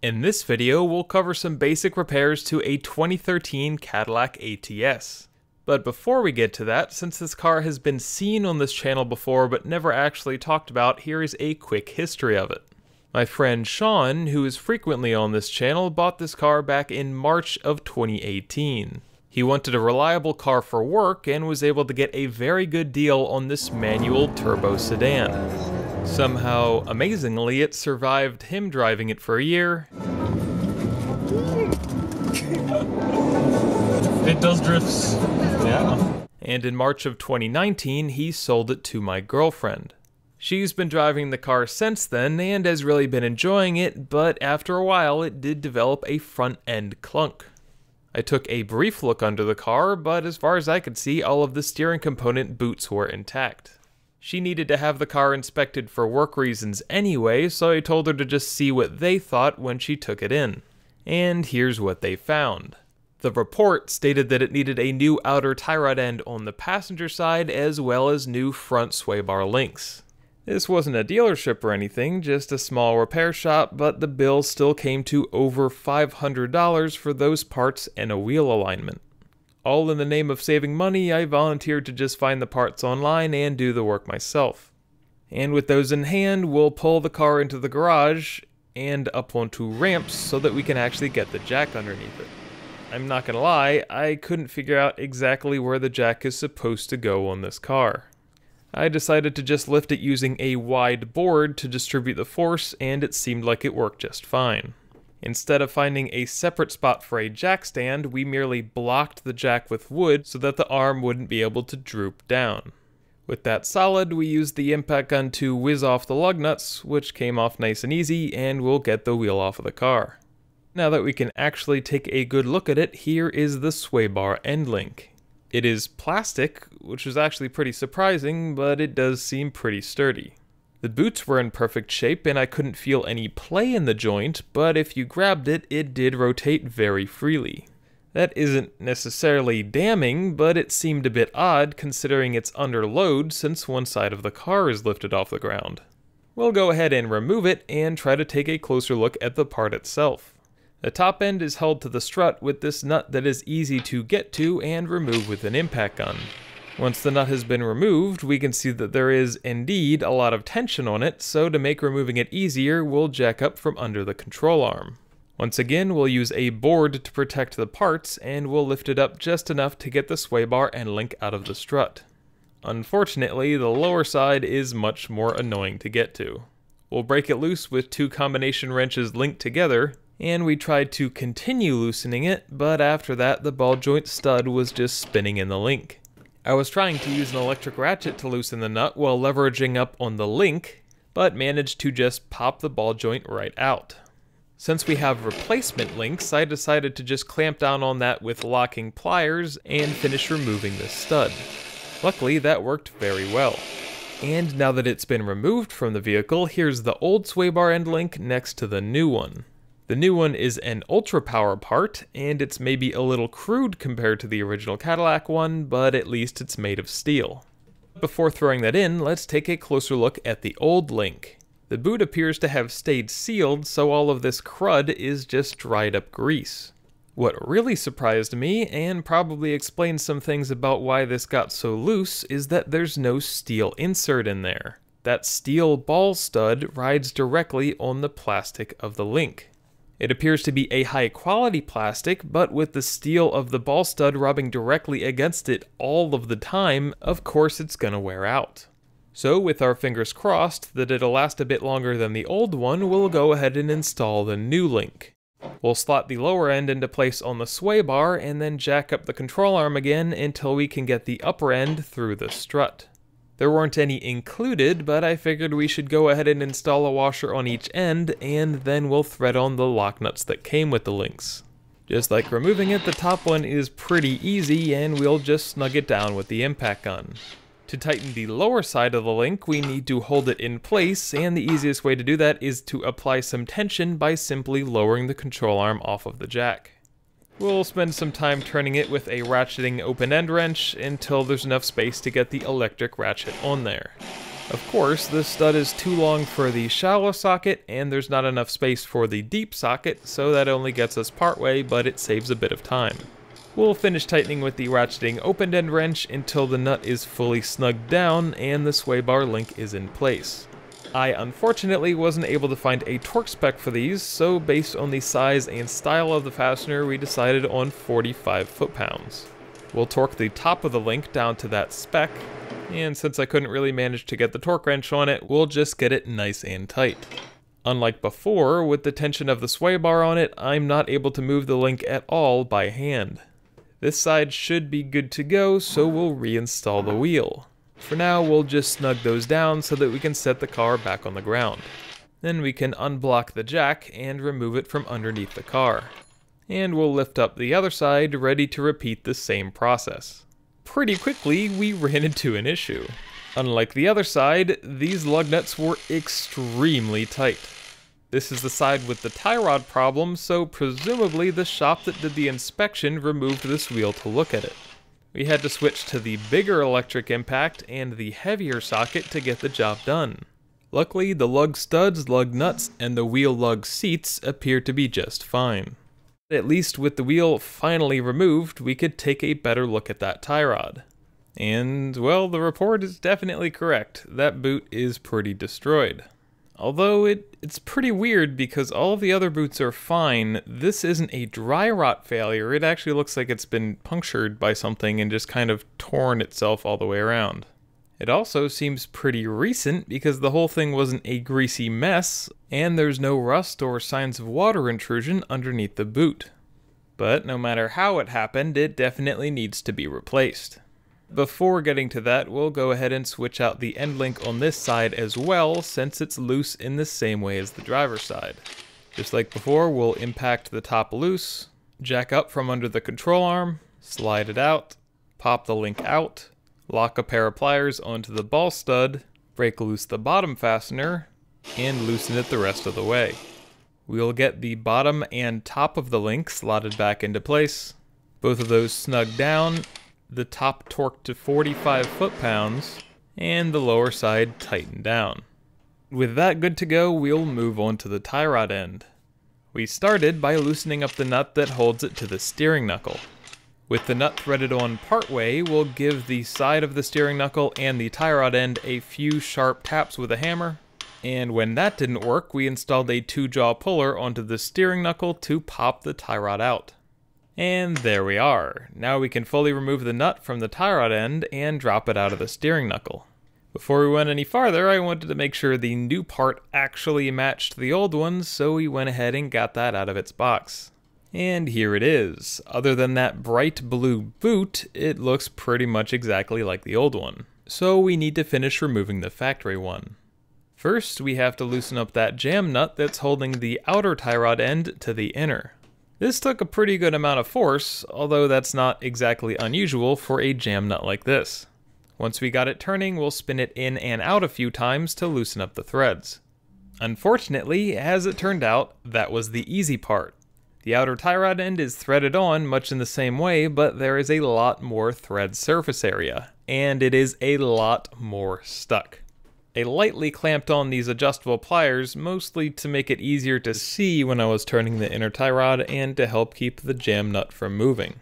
In this video, we'll cover some basic repairs to a 2013 Cadillac ATS. But before we get to that, since this car has been seen on this channel before but never actually talked about, here is a quick history of it. My friend Sean, who is frequently on this channel, bought this car back in March of 2018. He wanted a reliable car for work and was able to get a very good deal on this manual turbo sedan. Somehow, amazingly, it survived him driving it for a year. It does drifts. Yeah. And in March of 2019, he sold it to my girlfriend. She's been driving the car since then and has really been enjoying it, but after a while it did develop a front-end clunk. I took a brief look under the car, but as far as I could see, all of the steering component boots were intact. She needed to have the car inspected for work reasons anyway, so I told her to just see what they thought when she took it in. And here's what they found. The report stated that it needed a new outer tie rod end on the passenger side as well as new front sway bar links. This wasn't a dealership or anything, just a small repair shop, but the bill still came to over $500 for those parts and a wheel alignment. All in the name of saving money, I volunteered to just find the parts online and do the work myself. And with those in hand, we'll pull the car into the garage and up onto ramps so that we can actually get the jack underneath it. I'm not gonna lie, I couldn't figure out exactly where the jack is supposed to go on this car. I decided to just lift it using a wide board to distribute the force, and it seemed like it worked just fine. Instead of finding a separate spot for a jack stand, we merely blocked the jack with wood so that the arm wouldn't be able to droop down. With that solid, we used the impact gun to whiz off the lug nuts, which came off nice and easy, and we'll get the wheel off of the car. Now that we can actually take a good look at it, here is the sway bar end link. It is plastic, which is actually pretty surprising, but it does seem pretty sturdy. The boots were in perfect shape and I couldn't feel any play in the joint, but if you grabbed it, it did rotate very freely. That isn't necessarily damning, but it seemed a bit odd considering it's under load since one side of the car is lifted off the ground. We'll go ahead and remove it and try to take a closer look at the part itself. The top end is held to the strut with this nut that is easy to get to and remove with an impact gun. Once the nut has been removed, we can see that there is indeed a lot of tension on it, so to make removing it easier, we'll jack up from under the control arm. Once again, we'll use a board to protect the parts, and we'll lift it up just enough to get the sway bar and link out of the strut. Unfortunately, the lower side is much more annoying to get to. We'll break it loose with two combination wrenches linked together, and we tried to continue loosening it, but after that the ball joint stud was just spinning in the link. I was trying to use an electric ratchet to loosen the nut while leveraging up on the link, but managed to just pop the ball joint right out. Since we have replacement links, I decided to just clamp down on that with locking pliers and finish removing the stud. Luckily, that worked very well. And now that it's been removed from the vehicle, here's the old sway bar end link next to the new one. The new one is an ultra power part, and it's maybe a little crude compared to the original Cadillac one, but at least it's made of steel. Before throwing that in, let's take a closer look at the old link. The boot appears to have stayed sealed, so all of this crud is just dried up grease. What really surprised me, and probably explains some things about why this got so loose, is that there's no steel insert in there. That steel ball stud rides directly on the plastic of the link. It appears to be a high quality plastic, but with the steel of the ball stud rubbing directly against it all of the time, of course it's gonna wear out. So with our fingers crossed that it'll last a bit longer than the old one, we'll go ahead and install the new link. We'll slot the lower end into place on the sway bar and then jack up the control arm again until we can get the upper end through the strut. There weren't any included, but I figured we should go ahead and install a washer on each end, and then we'll thread on the lock nuts that came with the links. Just like removing it, the top one is pretty easy, and we'll just snug it down with the impact gun. To tighten the lower side of the link, we need to hold it in place, and the easiest way to do that is to apply some tension by simply lowering the control arm off of the jack. We'll spend some time turning it with a ratcheting open-end wrench until there's enough space to get the electric ratchet on there. Of course, this stud is too long for the shallow socket, and there's not enough space for the deep socket, so that only gets us partway, but it saves a bit of time. We'll finish tightening with the ratcheting open end wrench until the nut is fully snugged down and the sway bar link is in place. I unfortunately wasn't able to find a torque spec for these, so based on the size and style of the fastener, we decided on 45 foot-pounds. We'll torque the top of the link down to that spec, and since I couldn't really manage to get the torque wrench on it, we'll just get it nice and tight. Unlike before, with the tension of the sway bar on it, I'm not able to move the link at all by hand. This side should be good to go, so we'll reinstall the wheel. For now, we'll just snug those down so that we can set the car back on the ground. Then we can unblock the jack and remove it from underneath the car. And we'll lift up the other side, ready to repeat the same process. Pretty quickly, we ran into an issue. Unlike the other side, these lug nuts were extremely tight. This is the side with the tie rod problem, so presumably the shop that did the inspection removed this wheel to look at it. We had to switch to the bigger electric impact and the heavier socket to get the job done. Luckily, the lug studs, lug nuts, and the wheel lug seats appear to be just fine. At least with the wheel finally removed, we could take a better look at that tie rod. And, well, the report is definitely correct. That boot is pretty destroyed. Although it's pretty weird because all of the other boots are fine, this isn't a dry rot failure. It actually looks like it's been punctured by something and just kind of torn itself all the way around. It also seems pretty recent because the whole thing wasn't a greasy mess, and there's no rust or signs of water intrusion underneath the boot. But no matter how it happened, it definitely needs to be replaced. Before getting to that, we'll go ahead and switch out the end link on this side as well, since it's loose in the same way as the driver's side. Just like before, we'll impact the top loose, jack up from under the control arm, slide it out, pop the link out, lock a pair of pliers onto the ball stud, break loose the bottom fastener, and loosen it the rest of the way. We'll get the bottom and top of the link slotted back into place, both of those snugged down, the top torqued to 45 foot-pounds, and the lower side tightened down. With that good to go, we'll move on to the tie rod end. We started by loosening up the nut that holds it to the steering knuckle. With the nut threaded on partway, we'll give the side of the steering knuckle and the tie rod end a few sharp taps with a hammer, and when that didn't work, we installed a 2-jaw puller onto the steering knuckle to pop the tie rod out. And there we are. Now we can fully remove the nut from the tie rod end and drop it out of the steering knuckle. Before we went any farther, I wanted to make sure the new part actually matched the old one, so we went ahead and got that out of its box. And here it is. Other than that bright blue boot, it looks pretty much exactly like the old one. So we need to finish removing the factory one. First, we have to loosen up that jam nut that's holding the outer tie rod end to the inner. This took a pretty good amount of force, although that's not exactly unusual for a jam nut like this. Once we got it turning, we'll spin it in and out a few times to loosen up the threads. Unfortunately, as it turned out, that was the easy part. The outer tie rod end is threaded on much in the same way, but there is a lot more thread surface area, and it is a lot more stuck. I lightly clamped on these adjustable pliers, mostly to make it easier to see when I was turning the inner tie rod and to help keep the jam nut from moving.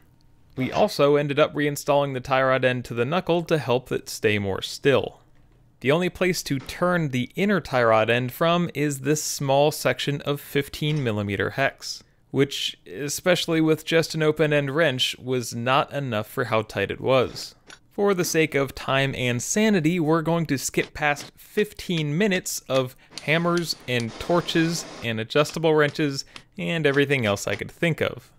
We also ended up reinstalling the tie rod end to the knuckle to help it stay more still. The only place to turn the inner tie rod end from is this small section of 15mm hex, which, especially with just an open end wrench, was not enough for how tight it was. For the sake of time and sanity, we're going to skip past 15 minutes of hammers and torches and adjustable wrenches and everything else I could think of.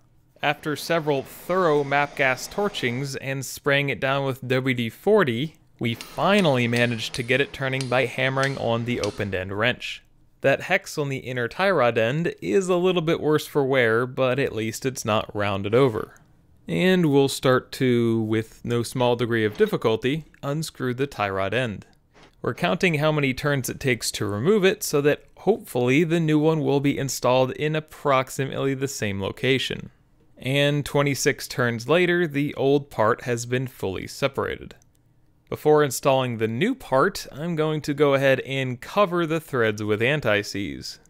After several thorough map gas torchings and spraying it down with WD-40, we finally managed to get it turning by hammering on the open end wrench. That hex on the inner tie rod end is a little bit worse for wear, but at least it's not rounded over. And we'll start to, with no small degree of difficulty, unscrew the tie rod end. We're counting how many turns it takes to remove it so that hopefully the new one will be installed in approximately the same location. And 26 turns later, the old part has been fully separated. Before installing the new part, I'm going to go ahead and cover the threads with anti-seize.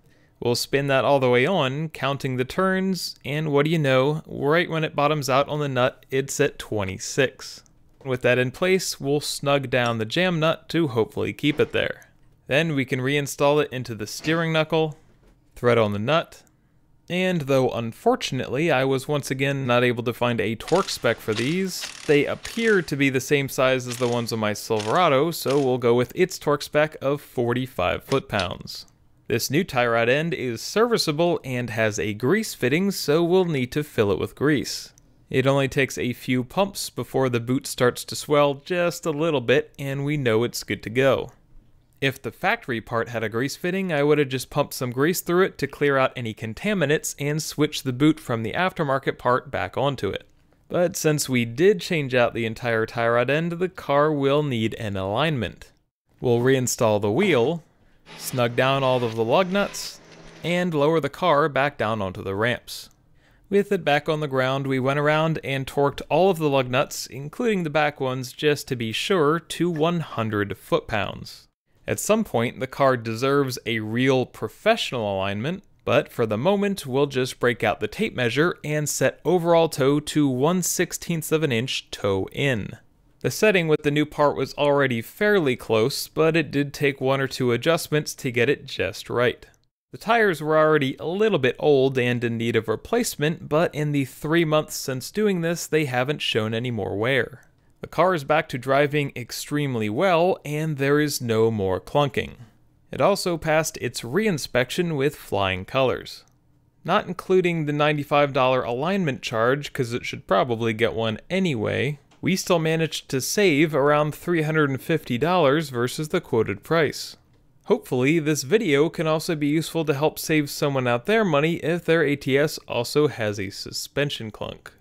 We'll spin that all the way on, counting the turns, and what do you know, right when it bottoms out on the nut, it's at 26. With that in place, we'll snug down the jam nut to hopefully keep it there. Then we can reinstall it into the steering knuckle, thread on the nut, and though unfortunately I was once again not able to find a torque spec for these, they appear to be the same size as the ones on my Silverado, so we'll go with its torque spec of 45 foot-pounds. This new tie rod end is serviceable and has a grease fitting, so we'll need to fill it with grease. It only takes a few pumps before the boot starts to swell just a little bit and we know it's good to go. If the factory part had a grease fitting, I would have just pumped some grease through it to clear out any contaminants and switch the boot from the aftermarket part back onto it. But since we did change out the entire tie rod end, the car will need an alignment. We'll reinstall the wheel, snug down all of the lug nuts, and lower the car back down onto the ramps. With it back on the ground, we went around and torqued all of the lug nuts, including the back ones, just to be sure, to 100 foot-pounds. At some point, the car deserves a real professional alignment, but for the moment, we'll just break out the tape measure and set overall toe to 1/16 of an inch toe in. The setting with the new part was already fairly close, but it did take one or two adjustments to get it just right. The tires were already a little bit old and in need of replacement, but in the 3 months since doing this, they haven't shown any more wear. The car is back to driving extremely well, and there is no more clunking. It also passed its re-inspection with flying colors. Not including the $95 alignment charge, because it should probably get one anyway, we still managed to save around $350 versus the quoted price. Hopefully, this video can also be useful to help save someone out their money if their ATS also has a suspension clunk.